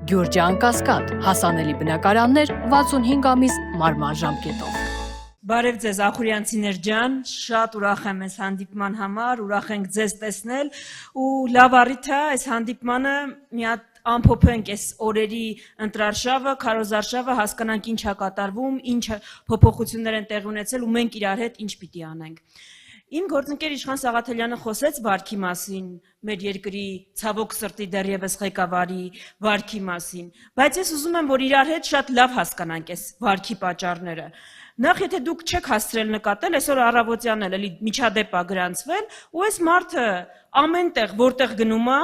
Գյուրջան Կասկադ, հասանելի բնակարաններ 65 ամիս մարման ժամկետով։ Բարև ձեզ ախուրյանցիներ ջան, շատ ուրախ եմ այս հանդիպման համար, ուրախ ենք ձեզ տեսնել ու լավ առիթ է այս հանդիպմանը մի հատ ամփոփենք այս օրերի ընտրարշավը, քարոզարշավը, հասկանանք ինչ է կատարվում, ինչ փոփոխություններ են տեղի ունեցել ու մենք իրար հետ ինչ պիտի անենք։ Իմ գործընկեր Իշխան Սաղաթելյանը խոսեց վարքի մասին, մեր երկրի ցավոք սրտի դեռևս ղեկավարի վարքի մասին, բայց ես ուզում եմ, որ իրար հետ շատ լավ հասկանանք այս վարքի պատճառները։ Նախ եթե դուք չեք հասցրել նկատել, այսօր առավոտյան էլ էլի միջադեպ է գրանցվել, ու այս մարդը ամենտեղ որտեղ գնում է,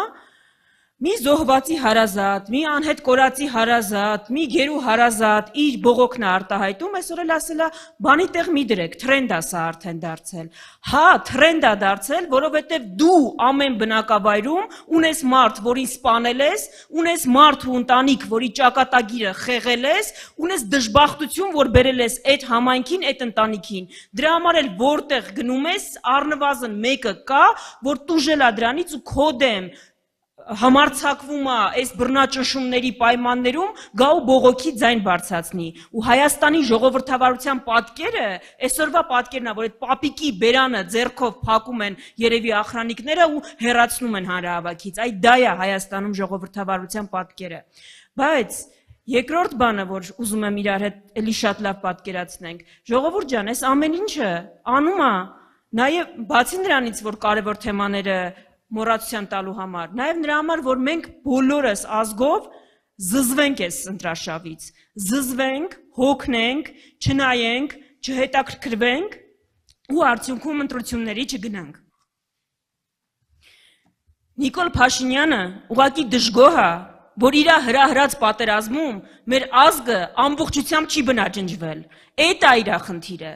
մի զոհվածի հարազատ, մի անհետ կորածի հարազատ, մի գերու հարազատ, իր բողոքն է արտահայտում, այսօր էլ ասել է, բանի տեղ մի դրեք, թրենդ է սա արդեն դարձել։ Հա, թրենդ է դարձել, որովհետև դու ամեն բնակավայրում ունես մարդ, որին սպանել ես, ունես մարդ ու ընտանիք, որի ճակատագիրը խեղել ես, ունես դժբախտություն, որ բերել ես այդ համայնքին, այդ ընտանիքին։ Դրա համար էլ որտեղ գնում ես, առնվազն մեկը կա, որ տուժել է դրանից ու քո դեմ համարձակվում է այս բռնաճնշումների պայմաններում գա ու բողոքի ձայն բարձրացնի ու Հայաստանի ժողովրդավարության պատկերը այսօրվա պատկերն է որ այդ պապիկի բերանը ձեռքով փակում են երևի ախրանիկները ու հեռացնում են հանրահավաքից այ դա է Հայաստանում ժողովրդավարության պատկերը բայց երկրորդ բանը որ ուզում եմ իրար հետ էլի շատ լավ պատկերացնենք ժողովուրդ ջան այս ամեն ինչը անում է նաև բացի նրանից որ կարևոր թեմաները մոռացության տալու համար, նաև նրա համար, որ մենք բոլորս ազգով զզվենք այս ընտրարշավից, զզվենք, հոգնենք, չնայենք, չհետաքրքրվենք ու արդյունքում ընտրությունների չգնանք։ Նիկոլ Փաշինյանը ուղղակի դժգոհ է, որ իր հրահրած պատերազմում մեր ազգը ամբողջությամբ չի բնաջնջվել։ Էդ է իր խնդիրը։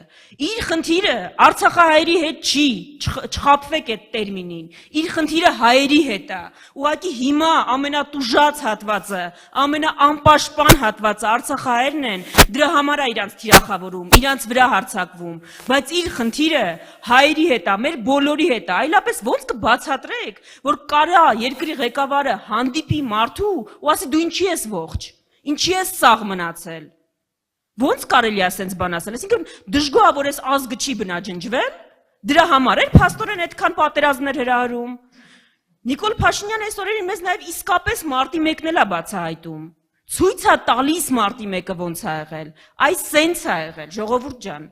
Իր խնդիրը Արցախահայերի հետ չի, չխաբվեք այդ տերմինին։ Իր խնդիրը հայերի հետ է։ Ուղղակի հիմա ամենատուժած հատվածը, ամենաանպաշտպան հատվածը Արցախահայերն են, դրա համար է իրանց թիրախավորում, իրանց վրա հարձակվում, բայց իր խնդիրը հայերի հետ է, մեր բոլորի հետ է։ Այլապես ո՞նց կբացատրեք, որ կարա երկրի ղեկավարը հանդիպի մարդու ու ասի դու ինչի ես ողջ, ինչի ես սաղ մնացել։ Ոնց կարելի է ասենց բան ասել, այսինքն դժգոհ է, որ այս ազգը չի բնաջնջվել, դրա համար էլ փաստորեն այդքան պատերազմներ հրահրում։ Նիկոլ Փաշինյանը այս օրերին մեզ նաև իսկապես մարտի 1-ն էլ է բացահայտում։ Ցույց է տալիս մարտի 1-ը ոնց է եղել, այս սենց է եղել, ժողովուրդ ջան,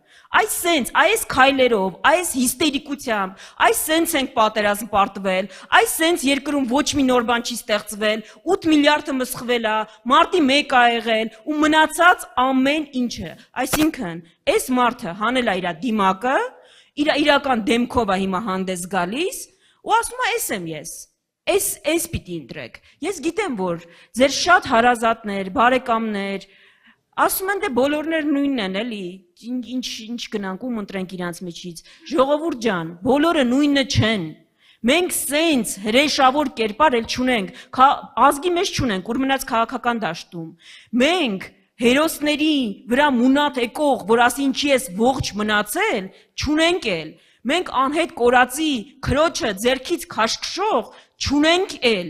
այս սենց, այս քայլերով, այս հիստերիկությամբ, այս սենց ենք պատերազմ պարտվել, այս սենց երկրում ոչ մի նոր բան չի ստեղծվել, 8 միլիարդը մսխվել է, մարտի 1 է եղել ու մնացած ամեն ինչը, այսինքն, այս մարդը հանել է իր դիմակը, իր իրական դեմքով է հիմա հանդես գալիս ու ասում է ես եմ ես։ Այս պիտի ընտրեք, ես գիտեմ, որ ձեր շատ հարազատներ, բարեկամներ, ասում են դե բոլորներ նույնն են, էլի, ինչ գնանք ում ընտրենք իրանց միջից, ժողովուրդ ջան, բոլորը նույնը չեն, մենք սենց հրեշավոր կերպար էլ չունենք, ազգի մեջ չունենք, ուր մնաց քաղաքական դաշտում, մենք հերոսների վրա մունատ եկող, որ ասի ինչի ես ողջ մնացել, չունենք էլ, մենք անհետ կորածի քրոջը ձեռքից քաշքշող չունենք էլ,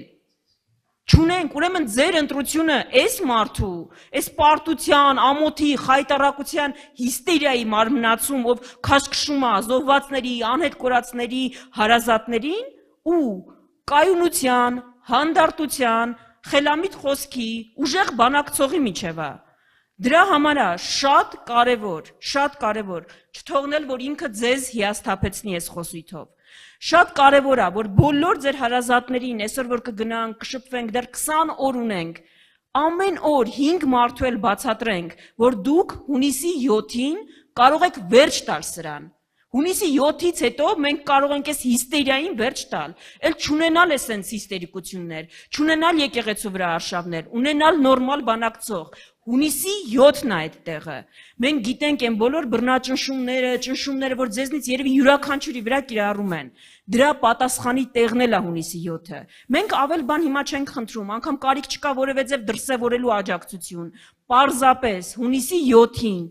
չունենք, ուրեմն ձեր ընտրությունը այս մարդու, այս պարտության, ամոթի, խայտառակության, հիստերիայի մարմնացում, ով քաշքշում է զոհվածների, անհետ կորածների հարազատներին ու կայունության, հանդարտության, խելամիտ խոսքի, ուժեղ բանակցողի միջև է։ Դրա համար է շատ կարևոր, չթողնել, որ ինքը ձեզ հիասթափեցնի այս խոսույթով։ Շատ կարևոր է, որ բոլոր ձեր հարազատներին, այսօր որ կգնանք, կշփվենք, դեռ 20 օր ունենք, ամեն օր 5 մարդու էլ բացատրենք, որ դուք հունիսի 7-ին կարող եք վերջ տալ սրան։ Հունիսի 7-ից հետո մենք կարող ենք այս հիստերիային վերջ տալ, էլ չունենալ է սենց հիստերիկություններ, չունենալ եկեղեցու վրա արշավներ, ունենալ նորմալ բանակցող։ Հունիսի 7-ն է այդ տեղը։ Մենք գիտենք այն բոլոր բռնաճնշումները, որ ձեզնից երևի յուրաքանչյուրի վրա կիրառում են։ Դրա պատասխանի տեղն էլ է հունիսի 7-ը։ Մենք ավել բան հիմա չենք խնդրում, անգամ կարիք չկա որևէ ձև դրսևորելու աջակցություն։ Պարզապես հունիսի 7-ին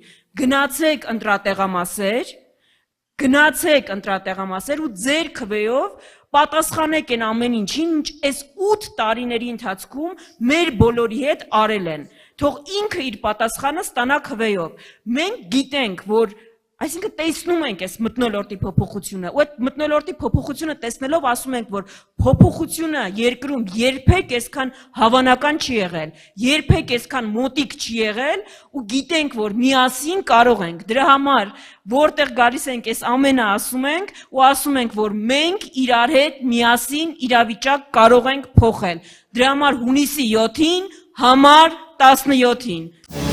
գնացեք ընտրատեղամասեր ու ձեր քվեով պատասխանեք են ամեն ինչին, ինչ այս 8 տարիների ընթացքում մեր բոլորի հետ արել են։ Թող ինքը իր պատասխանը ստանա քվեով։ Մենք գիտենք, որ այսինքն տեսնում ենք այս մթնոլորտի փոփոխությունը, ու այդ մթնոլորտի փոփոխությունը տեսնելով ասում ենք, որ փոփոխությունը երկրում երբեք այսքան հավանական չի եղել, երբեք այսքան մոտիկ չի եղել, ու գիտենք, որ միասին կարող ենք։ Դրա համար որտեղ գալիս ենք այս ամենը ասում ենք, ու ասում ենք, որ մենք իրար հետ միասին իրավիճակ կարող ենք փոխել։ Դրա համար հունիսի 7-ին, համար 17-ին